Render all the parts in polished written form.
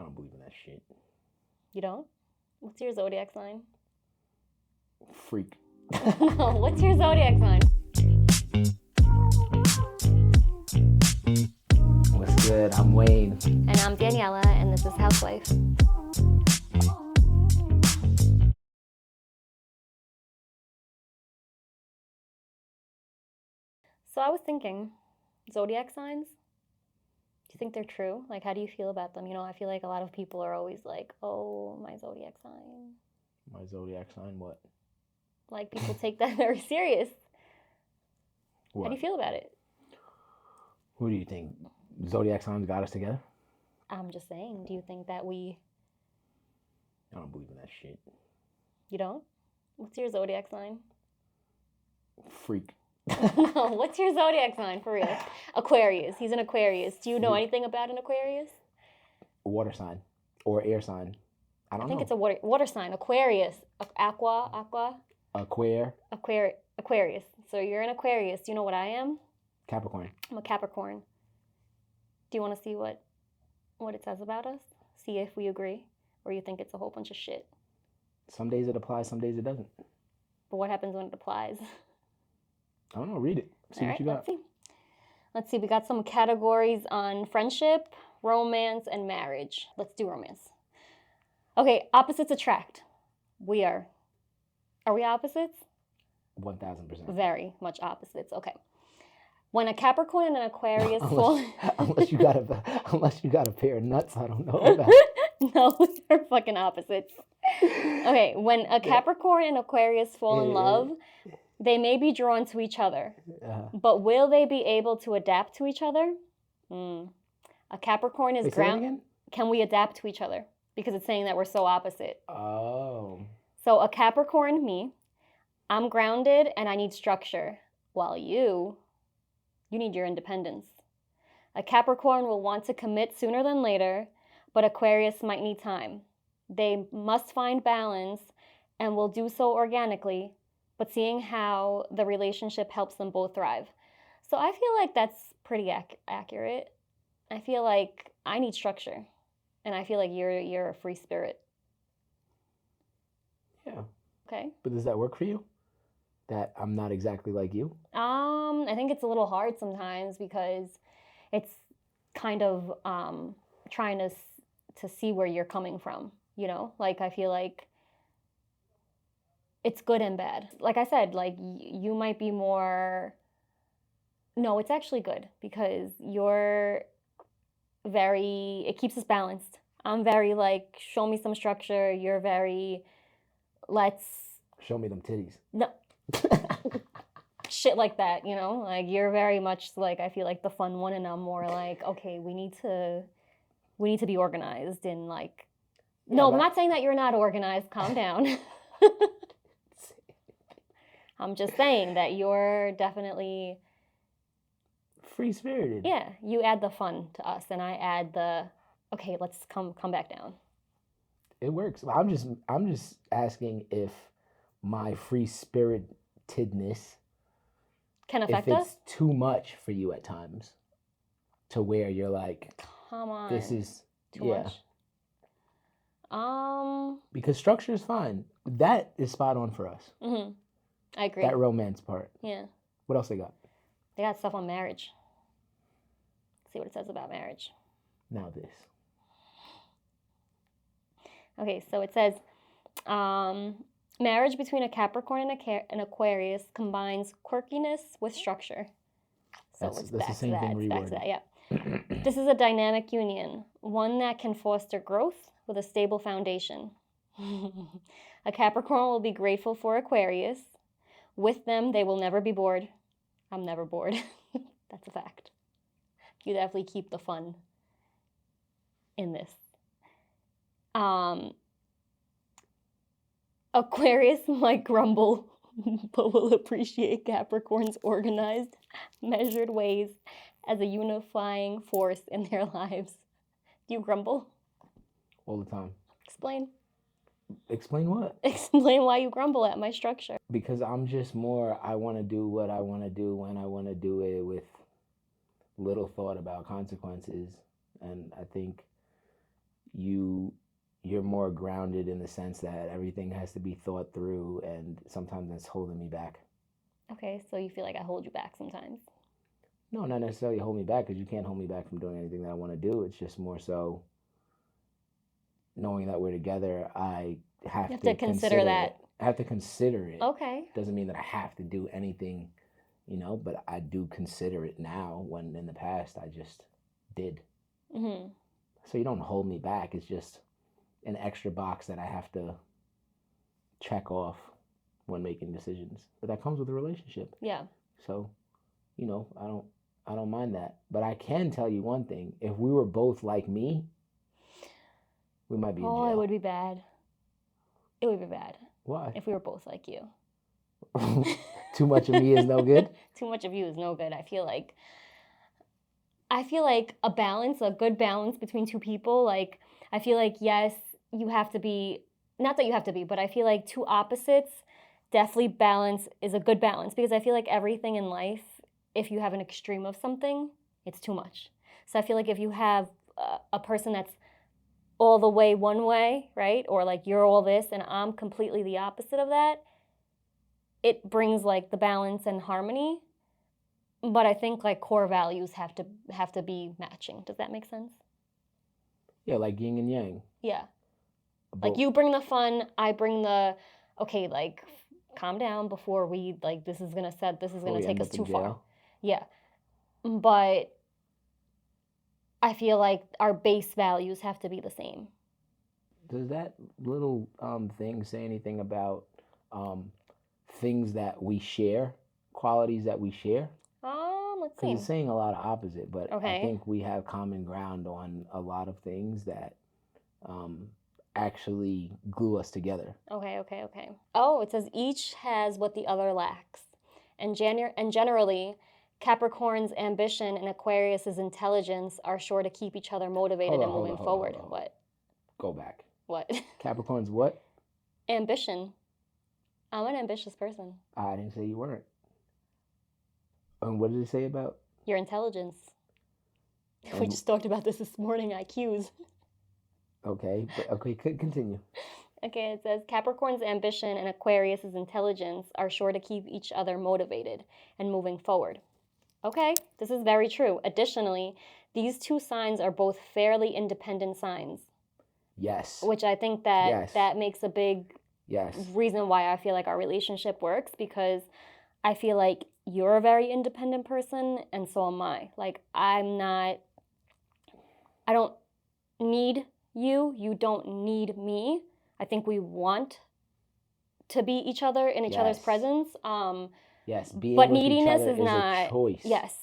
I don't believe in that shit. You don't? What's your zodiac sign? Freak. No, what's your zodiac sign? What's good? I'm Wayne. And I'm Daniela, and this is Houxwife. So I was thinking, zodiac signs? Do you think they're true? Like, how do you feel about them? You know, I feel like a lot of people are always like, oh, my zodiac sign. My zodiac sign, what? Like, people take that very serious. What? How do you feel about it? Who do you think? Zodiac signs got us together? I'm just saying, do you think that I don't believe in that shit. You don't? What's your zodiac sign? Freak. No, what's your zodiac sign, for real? Aquarius. He's an Aquarius. Do you know Freak. anything about an Aquarius? Water sign. Or air sign. I don't know. I think it's a water sign. Aquarius. Aqua. Aquarius. So you're an Aquarius. Do you know what I am? Capricorn. I'm a Capricorn. Do you want to see what it says about us? See if we agree? Or you think it's a whole bunch of shit? Some days it applies, some days it doesn't. But what happens when it applies? I don't know. Read it. See what you got. Let's see. We got some categories on friendship, romance, and marriage. Let's do romance. Okay, opposites attract. We are. Are we opposites? 1000%. Very much opposites. Okay. When a Capricorn and an Aquarius fall... unless you got a pair of nuts, I don't know about. No, they're fucking opposites. Okay, when a Capricorn and Aquarius fall in love, they may be drawn to each other. But will they be able to adapt to each other? A Capricorn is ground. Can we adapt to each other? Because it's saying that we're so opposite. Oh. So a Capricorn, me, I'm grounded and I need structure. While you need your independence. A Capricorn will want to commit sooner than later, but Aquarius might need time. They must find balance and will do so organically, but seeing how the relationship helps them both thrive. So I feel like that's pretty accurate. I feel like I need structure, and I feel like you're a free spirit. Yeah. Okay. But does that work for you? That I'm not exactly like you? I think it's a little hard sometimes because it's kind of trying to see where you're coming from, you know? Like, I feel like it's good and bad. Like I said, like, you might be more... No, it's actually good because you're very... It keeps us balanced. I'm very, like, show me some structure. You're very, let's... Show me them titties. No. Shit like that, you know? Like, you're very much, like, I feel like the fun one, and I'm more like, okay, we need to be organized and, like... Yeah, no, I'm not saying that you're not organized. Calm down. I'm just saying that you're definitely... free-spirited. Yeah, you add the fun to us, and I add the, okay, let's come back down. It works. I'm just asking if my free-spiritedness can affect us? If it's too much for you at times, to where you're like, come on, this is too much. Because structure is fine. That is spot on for us. Mm-hmm. I agree. That romance part. Yeah. What else they got? They got stuff on marriage. Let's see what it says about marriage. Now this. Okay, so it says, marriage between a Capricorn and an Aquarius combines quirkiness with structure. So that's the same thing reworded. Yeah. This is a dynamic union, one that can foster growth with a stable foundation. A Capricorn will be grateful for Aquarius. With them, they will never be bored. I'm never bored. That's a fact. You definitely keep the fun in this. Aquarius might grumble, but will appreciate Capricorn's organized, measured ways as a unifying force in their lives. Do you grumble? All the time. Explain. Explain what? Explain why you grumble at my structure. Because I'm just more, I want to do what I want to do when I want to do it with little thought about consequences. And I think you're more grounded in the sense that everything has to be thought through, and sometimes it's holding me back. Okay, so you feel like I hold you back sometimes. No, not necessarily hold me back, because you can't hold me back from doing anything that I want to do. It's just more so knowing that we're together, I have You have to to consider that. I have to consider it. Okay. Doesn't mean that I have to do anything, but I do consider it now, when in the past I just did. Mm-hmm. So you don't hold me back. It's just an extra box that I have to check off when making decisions. But that comes with a relationship. Yeah. So, I don't mind that. But I can tell you one thing. If we were both like me, we might be in jail. Oh, it would be bad. It would be bad. Why? If we were both like you. Too much of me is no good? Too much of you is no good. I feel like a balance, a good balance between two people, like, I feel like, yes, you have to be, not that you have to be, but I feel like two opposites, definitely balance is a good balance, because I feel like everything in life, if you have an extreme of something, it's too much. So I feel like if you have a person that's all the way one way, right? Or like you're all this and I'm completely the opposite of that, it brings like the balance and harmony. But I think like core values have to be matching. Does that make sense? Yeah, like yin and yang. Yeah. But Like you bring the fun, I bring the, okay, like calm down before we, like, this is gonna take us too far. Yeah. But I feel like our base values have to be the same. does that little thing say anything about things that we share, qualities that we share? Let's Because see. it's saying a lot of opposite, but Okay. I think we have common ground on a lot of things that actually glue us together. Okay. Oh, it says each has what the other lacks. And generally, Capricorn's ambition and Aquarius's intelligence are sure to keep each other motivated and moving forward. What? Go back. What? Capricorn's what? Ambition. I'm an ambitious person. I didn't say you weren't. And what did it say about? Your intelligence. We just talked about this morning, IQs. Okay, continue. Okay, it says Capricorn's ambition and Aquarius's intelligence are sure to keep each other motivated and moving forward. Okay, this is very true. Additionally, these two signs are both fairly independent signs. Yes. Which I think that makes a big reason why I feel like our relationship works, because I feel like you're a very independent person and so am I. Like, I don't need you. You don't need me. I think we want to be each other in each other's presence. Yes, being but with neediness each other is not a choice. Yes,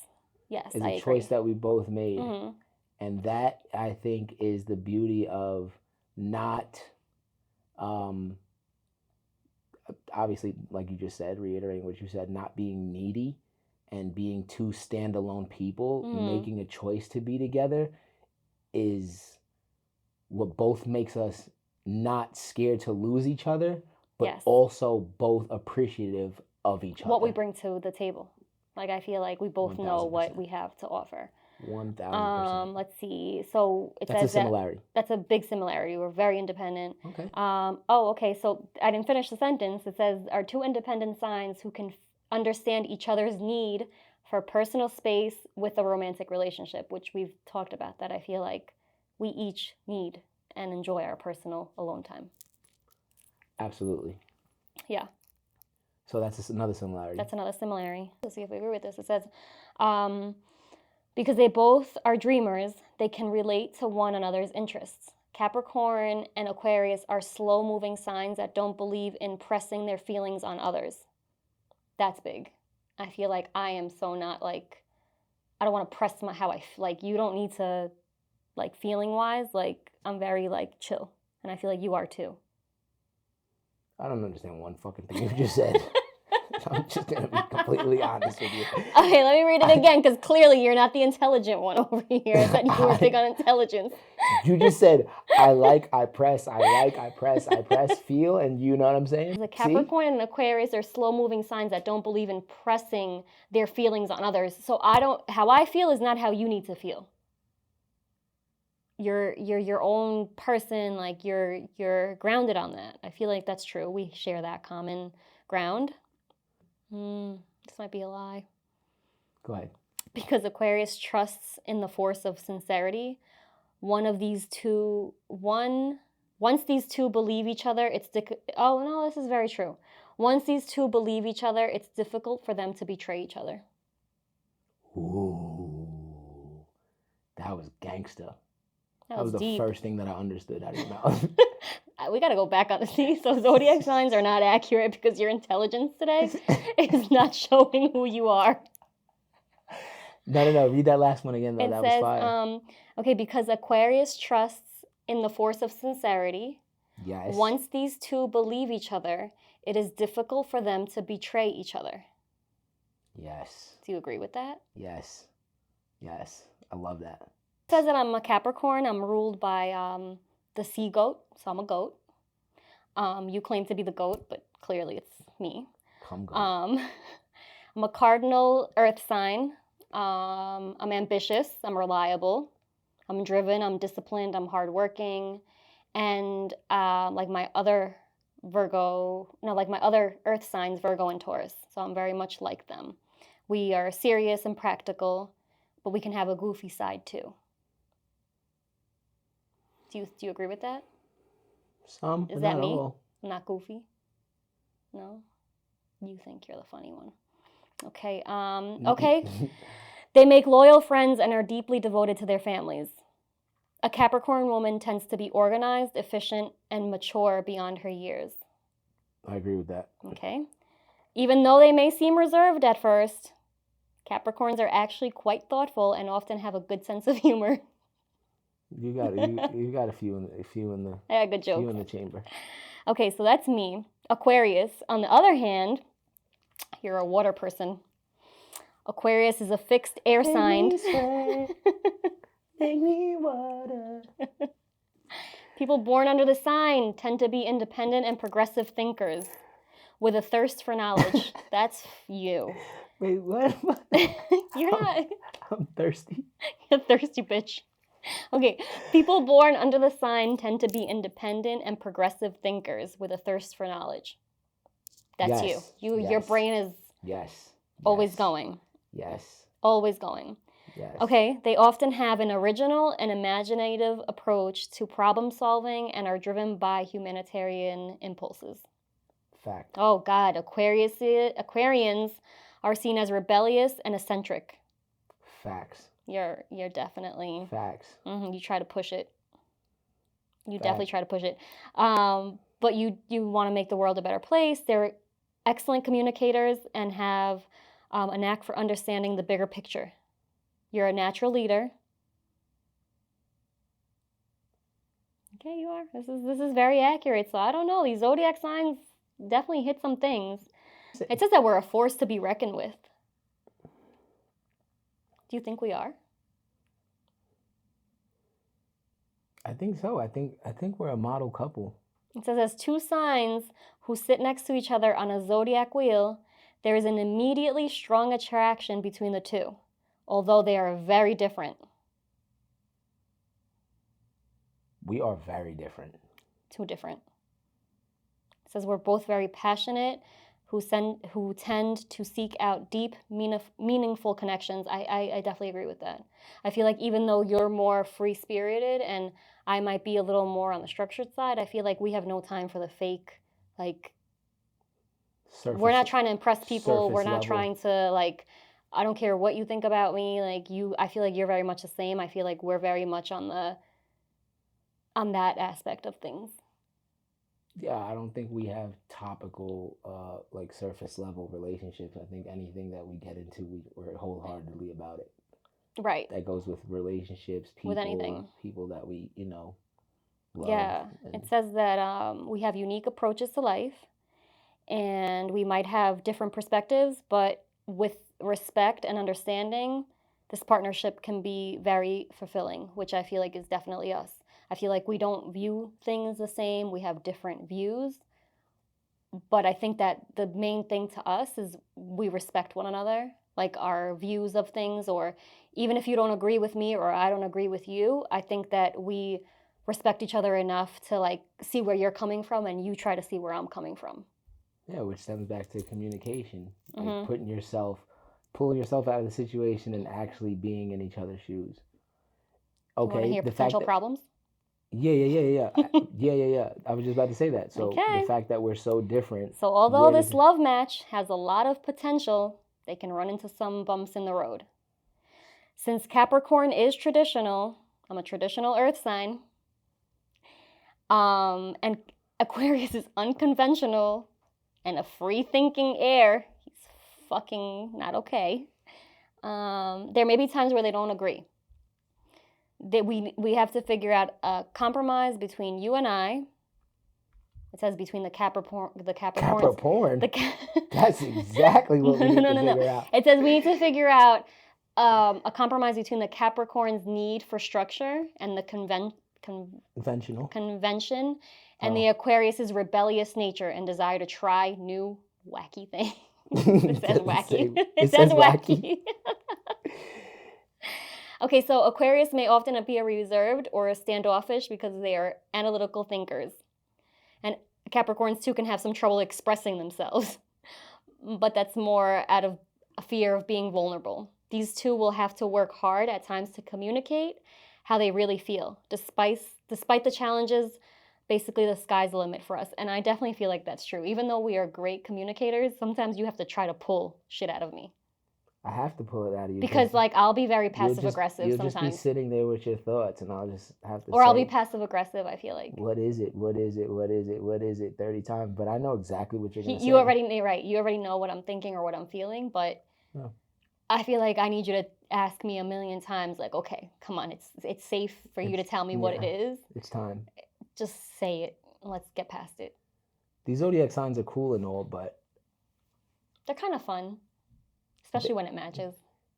is I a agree. Choice that we both made, and that I think is the beauty of not, obviously, like you just said, reiterating what you said, not being needy and being two standalone people, making a choice to be together is what both makes us not scared to lose each other, but also both appreciative of each other. What we bring to the table. Like, I feel like we both 1,000%. Know what we have to offer. 1,000%. Let's see. So that's a similarity. That's a big similarity. We're very independent. Okay. Okay. So I didn't finish the sentence. It says, are two independent signs who can understand each other's need for personal space with a romantic relationship, which we've talked about that. I feel like we each need and enjoy our personal alone time. Absolutely. Yeah. So that's another similarity. That's another similarity. Let's see if we agree with this. It says, because they both are dreamers, they can relate to one another's interests. Capricorn and Aquarius are slow-moving signs that don't believe in pressing their feelings on others. That's big. I feel like I am so not like, I don't want to press like, you don't need to, like, feeling-wise, like, I'm very, like, chill. And I feel like you are too. I don't understand one fucking thing you just said. I'm just going to be completely honest with you. Okay, let me read it again, because clearly you're not the intelligent one over here. I said you were big on intelligence. You just said, I press, feel, and you know what I'm saying? The Capricorn and Aquarius are slow-moving signs that don't believe in pressing their feelings on others. So how I feel is not how you need to feel. you're your own person, like you're grounded on that. I feel like that's true. We share that common ground. This might be a lie. Go ahead. Because Aquarius trusts in the force of sincerity. Once these two believe each other, oh no, this is very true. Once these two believe each other, it's difficult for them to betray each other. Ooh, that was gangsta. That was the deep. first thing that I understood out of your mouth. We got to go back on this. So zodiac signs are not accurate because your intelligence today is not showing who you are. No. Read that last one again, though. It that says, was fire. Okay, because Aquarius trusts in the force of sincerity. Yes. Once these two believe each other, it is difficult for them to betray each other. Yes. Do you agree with that? Yes. I love that. It says that I'm a Capricorn. I'm ruled by the sea goat, so I'm a goat. You claim to be the goat, but clearly it's me. Come goat. I'm a cardinal earth sign. I'm ambitious. I'm reliable. I'm driven. I'm disciplined. I'm hardworking. And like my other earth signs, Virgo and Taurus. So I'm very much like them. We are serious and practical, but we can have a goofy side too. Do you agree with that? Some. Is that me? All. I'm not goofy? No? You think you're the funny one. Okay. Okay. They make loyal friends and are deeply devoted to their families. A Capricorn woman tends to be organized, efficient, and mature beyond her years. I agree with that. Okay. Even though they may seem reserved at first, Capricorns are actually quite thoughtful and often have a good sense of humor. You got a few in the I got good jokes. few in the chamber. Okay, so that's me. Aquarius, on the other hand, you're a water person. Aquarius is a fixed air sign. Make me water. People born under the sign tend to be independent and progressive thinkers with a thirst for knowledge. That's you. Wait, what? You're not. I'm thirsty. You're a thirsty bitch. Okay, people born under the sign tend to be independent and progressive thinkers with a thirst for knowledge. That's yes. you. Your brain is always going. Yes. Always going. Yes. Okay, they often have an original and imaginative approach to problem solving and are driven by humanitarian impulses. Fact. Oh God, Aquarians are seen as rebellious and eccentric. Facts. You're definitely. Facts. You try to push it. You definitely try to push it. But you want to make the world a better place. They're excellent communicators and have a knack for understanding the bigger picture. You're a natural leader. Okay, you are. This is very accurate. So I don't know. These zodiac signs definitely hit some things. It says that we're a force to be reckoned with. Do you think we are? I think so. I think we're a model couple. It says as two signs who sit next to each other on a zodiac wheel, there is an immediately strong attraction between the two, although they are very different. We are very different. Too different. It says we're both very passionate, who tend to seek out deep, meaningful connections. I definitely agree with that. I feel like even though you're more free-spirited and I might be a little more on the structured side, I feel like we have no time for the fake, like, we're not trying to impress people. We're not trying to, like, I don't care what you think about me. Like, I feel like you're very much the same. I feel like we're very much on that aspect of things. Yeah, I don't think we have topical, like surface level relationships. I think anything that we get into, we're wholeheartedly about it. Right. That goes with relationships, people, with anything. People that we, love. Yeah, it says that we have unique approaches to life, and we might have different perspectives, but with respect and understanding, this partnership can be very fulfilling, which I feel like is definitely us. I feel like we don't view things the same. We have different views. But I think that the main thing to us is we respect one another. like our views of things, or even if you don't agree with me or I don't agree with you, I think that we respect each other enough to like see where you're coming from and you try to see where I'm coming from. Yeah, which stems back to communication, like Mm-hmm. pulling yourself out of the situation and actually being in each other's shoes. You want to Okay, hear the fact potential that problems? yeah. I was just about to say that. So the Okay. fact that we're so different, So although where this does love match has a lot of potential, they can run into some bumps in the road. Since Capricorn is traditional, I'm a traditional earth sign, and Aquarius is unconventional and a free thinking air, he's fucking not okay. There may be times where they don't agree. That we have to figure out a compromise between you and I. It says between the Capricorns. Capricorn? The That's exactly what we need to no. figure out. It says we need to figure out a compromise between the Capricorn's need for structure and the Conventional. convention, and the Aquarius's rebellious nature and desire to try new wacky things. It says wacky. It says wacky. Okay, so Aquarius may often appear reserved or standoffish because they are analytical thinkers. And Capricorns too can have some trouble expressing themselves, but that's more out of a fear of being vulnerable. These two will have to work hard at times to communicate how they really feel. Despite the challenges, basically the sky's the limit for us. And I definitely feel like that's true. Even though we are great communicators, sometimes you have to try to pull shit out of me. I have to pull it out of you Because like I'll be very passive you'll aggressive just be sometimes. sitting there with your thoughts, and I'll just have to Or say, I'll be passive aggressive, I feel like. what is it? What is it? What is it? What is it? 30 times, but I know exactly what you're gonna say. You already know what I'm thinking or what I'm feeling, but Yeah. I feel like I need you to ask me a million times, like, okay, come on, it's safe for you to tell me what it is. It's time. Just say it. Let's get past it. These zodiac signs are cool and all, but they're kind of fun, especially when it matches.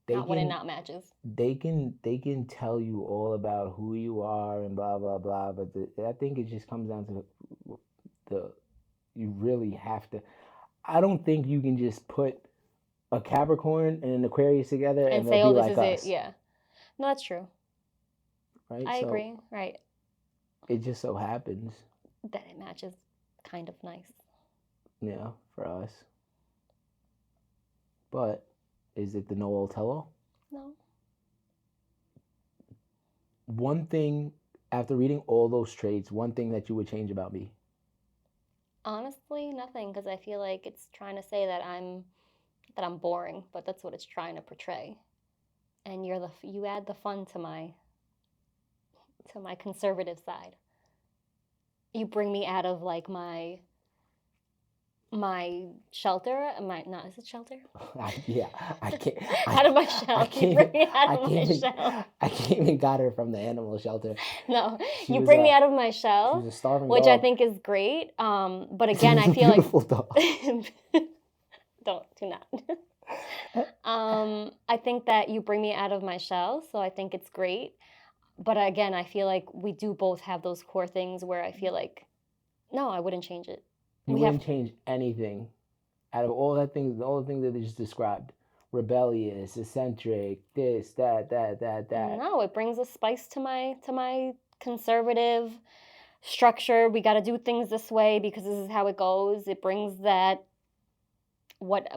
Not when it not matches. They can tell you all about who you are and blah blah blah, but I think it just comes down to you really have to. I don't think you can just put a Capricorn and an Aquarius together and say, they'll oh, be this like is us. it. Yeah, no, that's true. Right. I agree. Right. It just so happens that it matches kind of nice. Yeah, for us. But is it the know-all tell-all? No. One thing, after reading all those traits, one thing that you would change about me? Honestly, nothing, because I feel like it's trying to say that I'm boring, but that's what it's trying to portray. And you add the fun to my conservative side. You bring me out of like my shelter. Is it shelter? Yeah, I can't. Out of my shell. You bring me out of my shell. I came and got her from the animal shelter. No, you bring me out of my shell. She was a starving which dog. I think is great. But again, I feel beautiful dog. Do not. I think that you bring me out of my shell, so I think it's great. But again, I feel like we do both have those core things where I feel like, no, I wouldn't change it. You wouldn't change anything out of all the things that they just described. Rebellious, eccentric, this, that. No, it brings a spice to my conservative structure. We got to do things this way because this is how it goes. It brings that,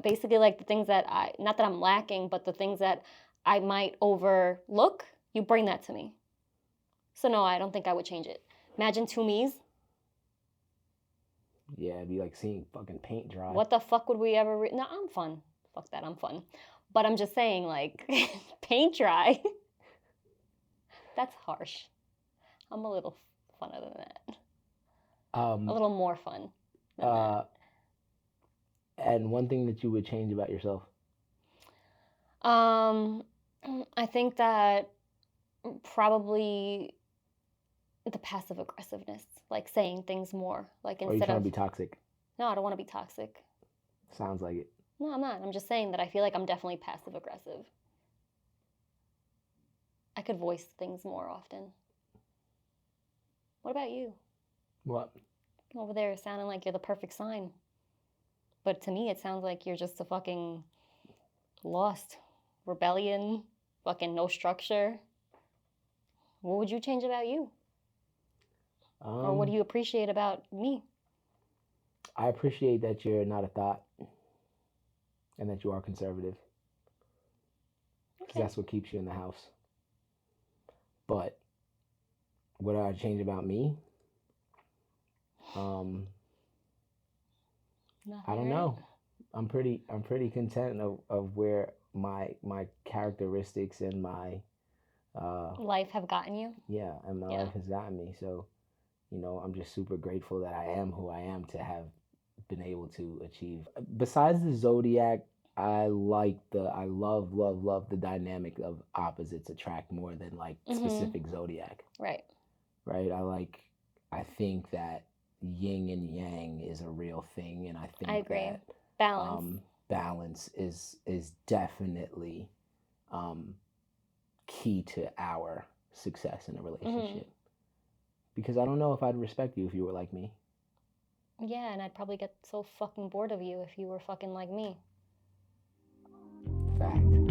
basically like the things that not that I'm lacking, but the things that I might overlook, you bring that to me. So no, I don't think I would change it. Imagine two me's. Yeah, it'd be like seeing fucking paint dry. What the fuck would we ever... No, I'm fun. Fuck that, I'm fun. But I'm just saying, like, paint dry. That's harsh. I'm a little funner than that. A little more fun than that. And one thing that you would change about yourself? I think that probably the passive aggressiveness, like saying things more, like instead of... Are you trying to be toxic? No, I don't want to be toxic. Sounds like it. No, I'm not. I'm just saying that I feel like I'm definitely passive aggressive. I could voice things more often. What about you? What? Over there sounding like you're the perfect sign. But to me, it sounds like you're just a fucking lost, rebellion, fucking no structure. What would you change about you? Or what do you appreciate about me? I appreciate that you're not a thought and that you are conservative. Because that's what keeps you in the house. But what I change about me? I don't know. I'm pretty content of where my characteristics and my life have gotten you. Yeah, and my life has gotten me. So, I'm just super grateful that I am who I am to have been able to achieve. Besides the Zodiac, I love the dynamic of opposites attract more than like specific Zodiac. Right. I think that yin and yang is a real thing, and I think I agree. That balance is definitely key to our success in a relationship. Because I don't know if I'd respect you if you were like me. Yeah, and I'd probably get so fucking bored of you if you were fucking like me. Fact.